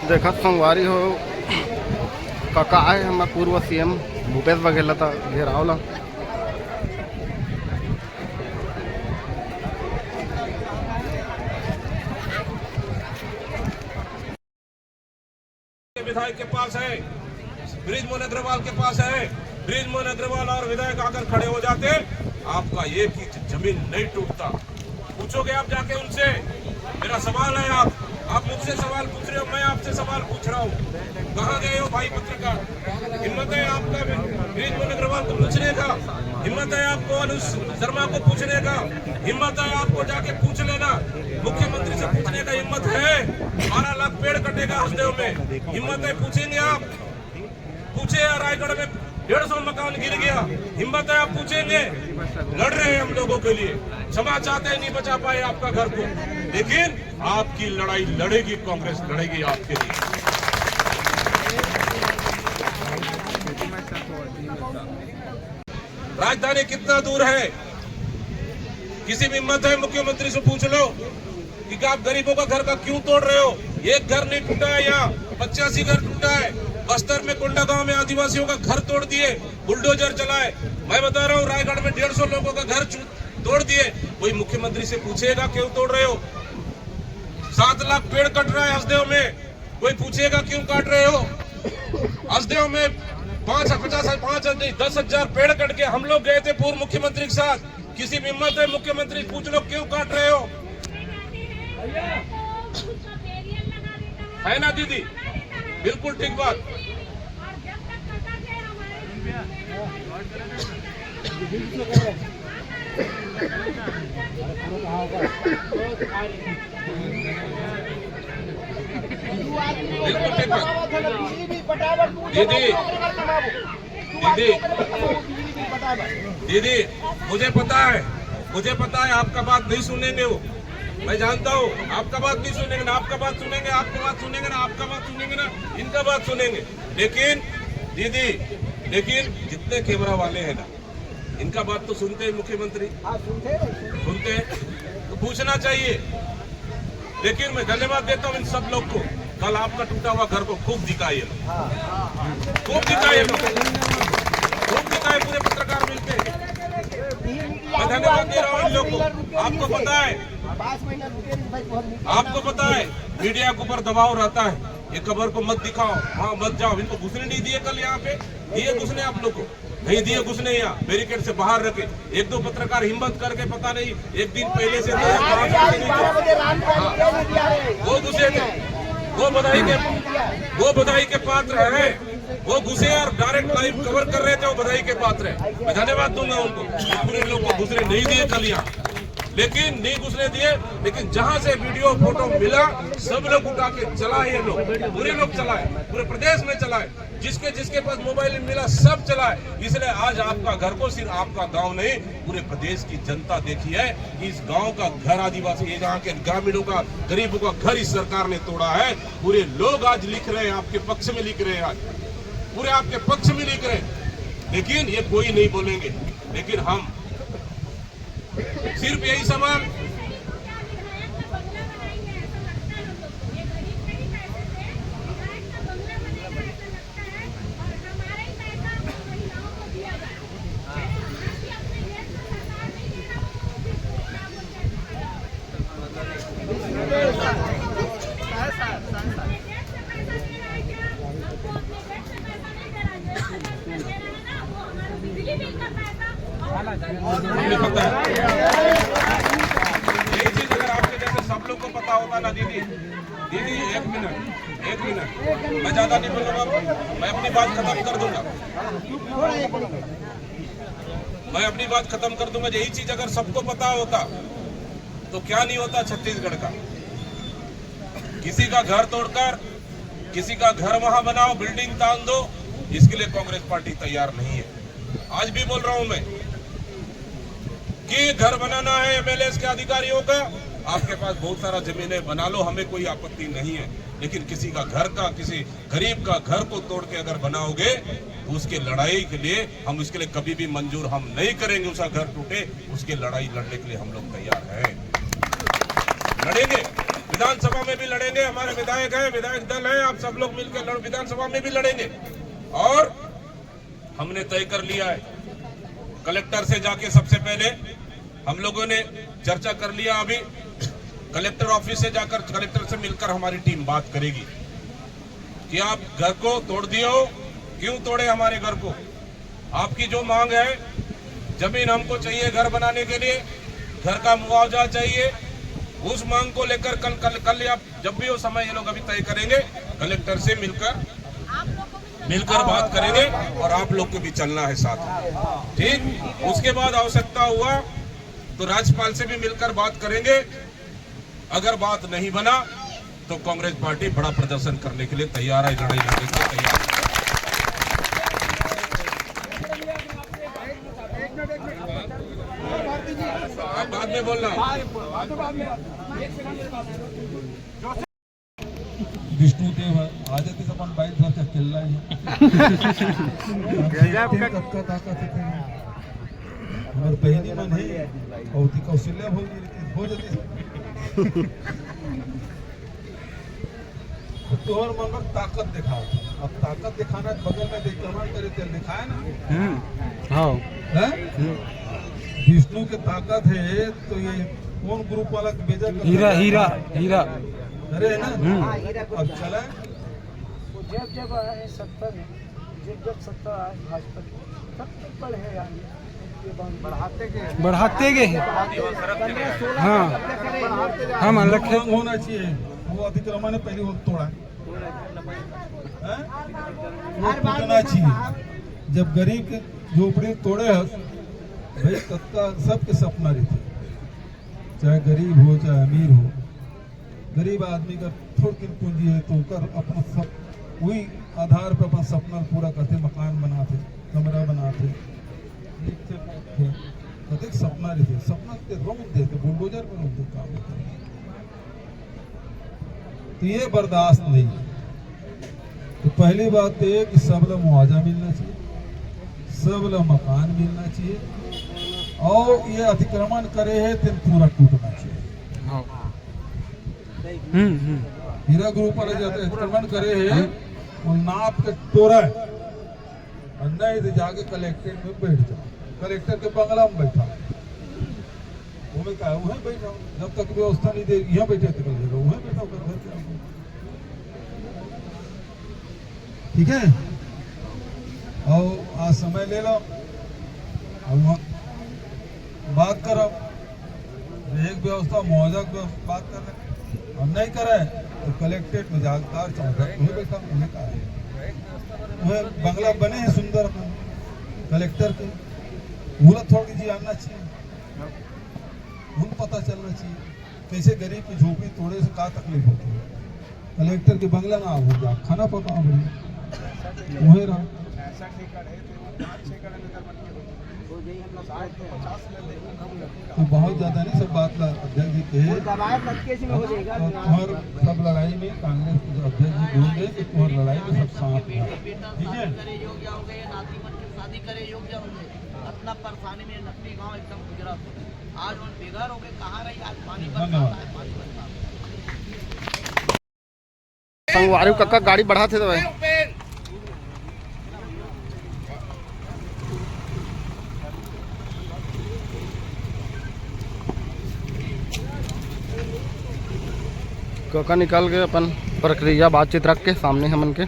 देखत संगवारी हो का है हम पूर्व सीएम भूपेश बघेल था घेरावला। विधायक के पास है, बृजमोहन अग्रवाल के पास है। बृजमोहन अग्रवाल और विधायक आकर खड़े हो जाते, आपका एक ही जमीन नहीं टूटता। पूछोगे आप जाके उनसे। मेरा सवाल है, आप मुझसे सवाल पूछ रहे हो, मैं आपसे सवाल पूछ रहा हूँ। कहाँ गए हो भाई पत्रकार? हिम्मत है आपका बृजमोहन अग्रवाल को पूछने का? हिम्मत है आपको अनुज शर्मा को पूछने का? हिम्मत है आपको जाके पूछ लेना? मुख्यमंत्री से पूछने का हिम्मत है? 12 लाख पेड़ कटेगा हसदेव में, हिम्मत है? पूछेंगे आप? पूछे रायगढ़ में 150 मकान गिर गया, हिम्मत है आप पूछेंगे? लड़ रहे हैं हम लोगों के लिए, क्षमा चाहते नहीं बचा पाए आपका घर को, लेकिन आपकी लड़ाई लड़ेगी कांग्रेस, लड़ेगी आपके लिए। राजधानी कितना दूर है? किसी भी हिम्मत है मुख्यमंत्री से पूछ लो कि आप गरीबों का घर का क्यों तोड़ रहे हो? एक घर नहीं टूटा है, यहाँ 85 घर टूटा है। बस्तर में कोंडागांव में आदिवासियों का घर तोड़ दिए, बुलडोजर चलाए। मैं बता रहा हूँ रायगढ़ में 150 लोगों का घर तोड़ दिए। कोई मुख्यमंत्री से पूछेगा क्यों तोड़ रहे हो? 7 लाख पेड़ कट रहा है हसदेव में, कोई पूछेगा क्यों काट रहे हो? हसदेव में 10,000 पेड़ कट के हम लोग गए थे पूर्व मुख्यमंत्री के साथ। किसी भी हिम्मत है मुख्यमंत्री पूछ लो क्यों काट रहे हो? है ना दीदी? बिल्कुल ठीक बात। बिल्कुल ठीक बात दीदी। दीदी मुझे पता है आपका बात नहीं सुनेंगे वो, मैं जानता हूँ। आपका बात नहीं सुनेंगे ना, आपका बात सुनेंगे, आपका बात सुनेंगे ना, आपका बात सुनेंगे ना, इनका बात सुनेंगे। लेकिन दीदी, जितने कैमरा वाले हैं ना, इनका बात तो सुनते हैं मुख्यमंत्री, सुनते हैं तो पूछना चाहिए। लेकिन मैं धन्यवाद देता हूँ इन सब लोग को। कल आपका टूटा हुआ घर को खूब दिखाइए, खूब दिखाइए, खूब दिखाए पूरे पत्रकार मिलते। मैं धन्यवाद दे रहा हूँ इन लोग को। आपको पता है मीडिया के ऊपर दबाव रहता है, ये खबर को मत दिखाओ, हाँ मत जाओ। इनको घुसने नहीं दिए, कल यहाँ पे दिए घुसने, आप लोग को नहीं दिए घुसने। यहाँ बैरिकेड से बाहर रखे। 1-2 पत्रकार हिम्मत करके पता नहीं एक दिन पहले से वो घुसे थे, वो बधाई के पात्र है। वो घुसे और डायरेक्ट लाइव कवर कर रहे थे, वो बधाई के पात्र है। मैं धन्यवाद दूंगा उनको। पूरे लोग को घुसने नहीं दिए कल यहाँ, लेकिन नहीं घुसने दिए। लेकिन जहां से वीडियो फोटो मिला सब लोग उठा के चलाए, ये लोग पूरे लोग चलाए, पूरे प्रदेश में चलाए। जिसके पास मोबाइल मिला सब चलाए। इसलिए आज आपका घर को सिर्फ आपका गांव नहीं, पूरे प्रदेश की जनता देखी है कि इस गांव का घर आदिवासी, ये जहाँ के ग्रामीणों का, गरीबों का घर इस सरकार ने तोड़ा है। पूरे लोग आज लिख रहे हैं, आपके पक्ष में लिख रहे हैं, आज पूरे आपके पक्ष में लिख रहे हैं। लेकिन ये कोई नहीं बोलेंगे। लेकिन हम सिर्फ यही सवाल, पता है यही चीज अगर आपके जैसे सब लोग को पता होता ना। दीदी एक मिनट मैं ज्यादा नहीं बोलूंगा, मैं अपनी बात खत्म कर दूंगा, यही चीज अगर सबको पता होता तो क्या नहीं होता छत्तीसगढ़ का। किसी का घर तोड़कर किसी का घर वहां बनाओ, बिल्डिंग तान दो, इसके लिए कांग्रेस पार्टी तैयार नहीं है। आज भी बोल रहा हूं मैं कि घर बनाना है एमएलए के अधिकारियों का, आपके पास बहुत सारा जमीनें बना लो, हमें कोई आपत्ति नहीं है। लेकिन किसी का घर का, किसी गरीब का घर को तोड़ के अगर बनाओगे तो उसके लड़ाई के लिए हम इसके लिए कभी भी मंजूर हम नहीं करेंगे। उसका घर टूटे, उसकी लड़ाई लड़ने के लिए हम लोग तैयार हैं, लड़ेंगे। विधानसभा में भी लड़ेंगे, हमारे विधायक है, विधायक दल है, आप सब लोग मिलकर विधानसभा में भी लड़ेंगे। और हमने तय कर लिया है, कलेक्टर से जाके सबसे पहले हम लोगों ने चर्चा कर लिया, अभी कलेक्टर ऑफिस से जाकर कलेक्टर से मिलकर हमारी टीम बात करेगी कि आप घर को तोड़ दिए हो, क्यों तोड़े हमारे घर को, आपकी जो मांग है, जमीन हमको चाहिए घर बनाने के लिए, घर का मुआवजा चाहिए, उस मांग को लेकर कल या जब भी वो समय ये लोग अभी तय करेंगे, कलेक्टर से मिलकर बात करेंगे और आप लोग को भी चलना है साथ में, ठीक। उसके बाद आवश्यकता हुआ तो राज्यपाल से भी मिलकर बात करेंगे। अगर बात नहीं बना तो कांग्रेस पार्टी बड़ा प्रदर्शन करने के लिए तैयार है, लड़ाई लड़ने के लिए तैयार है। बाद में बोलना। विष्णुदेव आज आपण बाईक सारखा केलेला और बहनी मन है और ती कौशल्या हो जाती तोहर मन में ताकत दिखाओ। अब ताकत दिखाना बगल में देख कमांड करे तेल दिखाए ना। हाँ विष्णु की ताकत है तो ये कौन ग्रुप वाला भेजा हीरा हीरा हीरा अरे है ना। अब चला जब जब आए सत्ता में, जब सत्ता आए भाजपा की, तब तक बढ़े यानी बढ़ाते गए हाँ हम अलग होना चाहिए। वो अतिक्रमण ने पहले वो तोड़ा वो टूटना चाहिए। जब गरीब के झोपड़ी तोड़े भाई तत्का सबके सपना रहते, चाहे गरीब हो चाहे अमीर हो। गरीब आदमी का थोड़ी पूंजी है तो कर अपना सब वही आधार पर अपना सपना पूरा करते, मकान बनाते, कमरा बनाते, अधिक सपना रहते, सपना रोक देते, बुलडोजर में रोक देते काम करते। तो ये बर्दाश्त नहीं है। तो पहली बात ये कि सब लोग मुआवजा मिलना चाहिए, सब लोग मकान मिलना चाहिए और ये अतिक्रमण करे है तो पूरा टूटना चाहिए। हीरा ग्रुप वाले जाते अतिक्रमण करे है वो नाप के तोड़ा है और नहीं तो जाके कलेक्ट्रेट में बैठ जाओ, कलेक्टर के बंगला में बैठा वो कहा वहीं बैठा, जब तक व्यवस्था नहीं दे यहाँ बैठे तो वहीं बैठा घर के। ठीक है और आज समय ले लो और वहाँ बात करो, एक व्यवस्था मुआवजा की बात कर रहे और नहीं करे तो कलेक्ट्रेट में जाकर वहीं बैठा, उन्हें कहा वह बंगला बने हैं सुंदर कलेक्टर के, मुहूर्त थोड़ी जी आना चाहिए, उन पता चलना चाहिए कैसे गरीब की झोपड़ी तोड़े से क्या तकलीफ होती है। कलेक्टर के बंगला ना हो जा खाना पका वही रहा। तो बहुत ज्यादा नहीं सब बात अध्यक्ष जी के और सब लड़ाई में कांग्रेस के अध्यक्ष जी बोले कि तुम्हारी लड़ाई में सब साथ हैं। ठीक है शादी करे योग्य हो गए, अपना परेशानी में नकली गांव एकदम गुजरात आज उन बेघर हो गए, कहाँ रही आज पानी संगवारी कक्का गाड़ी बढ़ाते तो भाई कक्का निकाल के अपन प्रक्रिया बातचीत रख के सामने हमन के